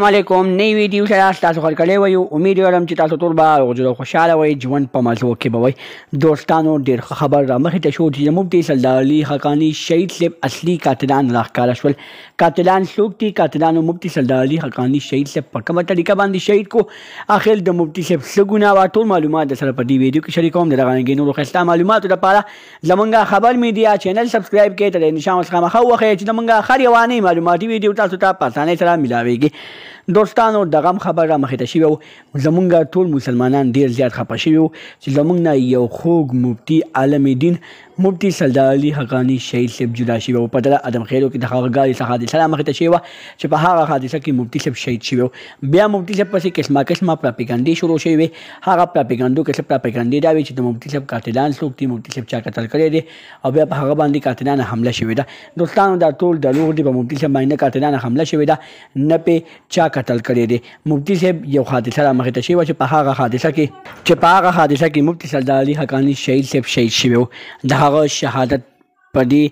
علیکم نئی ویډیو سره تاسو خل کړی وایو امید لرم چې تاسو ټول به روغ خوشحاله وئ ژوند په مزو کې به وئ دوستانو ډېر ښه خبر رامخې ته شو چې مفتي سردار علي حقاني شهید صاحب اصلي قاتلان راښکاره شول قاتلان څوک دي قاتلانو مفتي سردار علي حقاني شهید صاحب په کومه طریقه باندې شهید کو اخر د مفتي صاحب څه ګناه وه ټول معلومات در سره په دې ویډیو کې شریکوم د دغه نورو ښایسته معلوماتو لپاره زمونږ خبر میډیا چینل سبسکرایب کړئ تر نشان اوس خامخا وښیئ چې زمونږ هر یوانۍ معلوماتي ویډیو تاسو ته په اسانۍ سره میلاویږي دوستانو دغه خبر را مخې ته شوی و زمونږ ټول مسلمانان ډېر زیات خفه شوي وو چې زمونږ نه یو خوږ مفتي عالم دین مفتي سردار علي حقاني شهید صاحب جدا شوی و په دغه ادم خیلو کې د هغه ګاډي څخه حادثه را مخې ته شوې وه چې په هغه حادثه کې مفتي صاحب شهید شوی و بیا مفتي صاحب پسې قسمه قسمه پراپیګنډې شروع شوې وې هغه پراپیګنډو کې څه پراپیګنډې دا وې چې د مفتي صاحب قاتلان څوک دي مفتي صاحب چا قتل کړی دی او بیا په هغه باندې قاتلانه حمله شوې ده دوستانو دا ټول دروغ دي په مفتي صاحب باندې نه قاتلانه حمله شوې ده نه پې چا قتل کړی دی مفتي صاحب یو حادثه را مخې ته شوې وه چې په هغه حادثه کې مفتي سردار علي حقاني شهید صاحب شهید شوی و د هغه شهادت په دې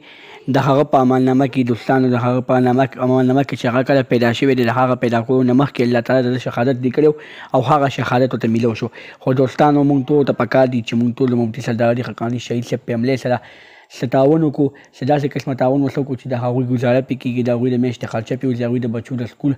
د هغه په عملنامه کې دوستانو د هغه په عملنامه کې چې هغه کله پیدا شوی دی د هغه پیدا کولو نه مخکې الله تعالی د شهادت لیکلی او هغه شهادت ورته میلو شو خو دوستانو موږ ټولو ته پکار دي چې موږ ټول د مفتي سردار علي حقاني شهید صاحب په حملې سره څه تعاون وکړو چې داسې قسمه تعاون ورسره وکړو چې د هغوی ګزاره پرې کېږي د هغوی د میاشتې خرچه پرې وځي د هغوی د بچو د سکول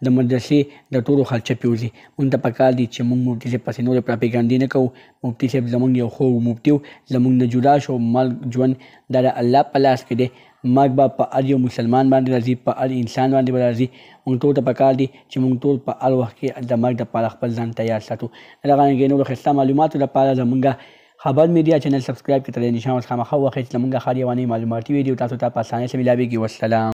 د مدرسې د ټولو خرچه پرې وځي موږ ته پکار دي چې موږ مفتي صاحب پسې نورې پراپیګنډې نه کوو مفتي صاحب زموږ یو خوږ مفتي و زموږ نه جدا شو مرګ ژوند دا د الله په لاس کې دی مرګ به په هر یو مسلمان باندې راځي په هر انسان باندې به راځي موږ ټولو ته پکار دي چې موږ ټول په هر وخت کې د مرګ دپاره خپل ځان تیار ساتو د دغه نورو ښایسته معلوماتو لپاره زموږ خبر میډیا چینل سبسکرایب کړئ تر نشان اوس خامخا وښیئ چې زموږ هر یوانۍ معلوماتي ویډیو تاسو ته په اسانۍ سره میلاویږي والسلام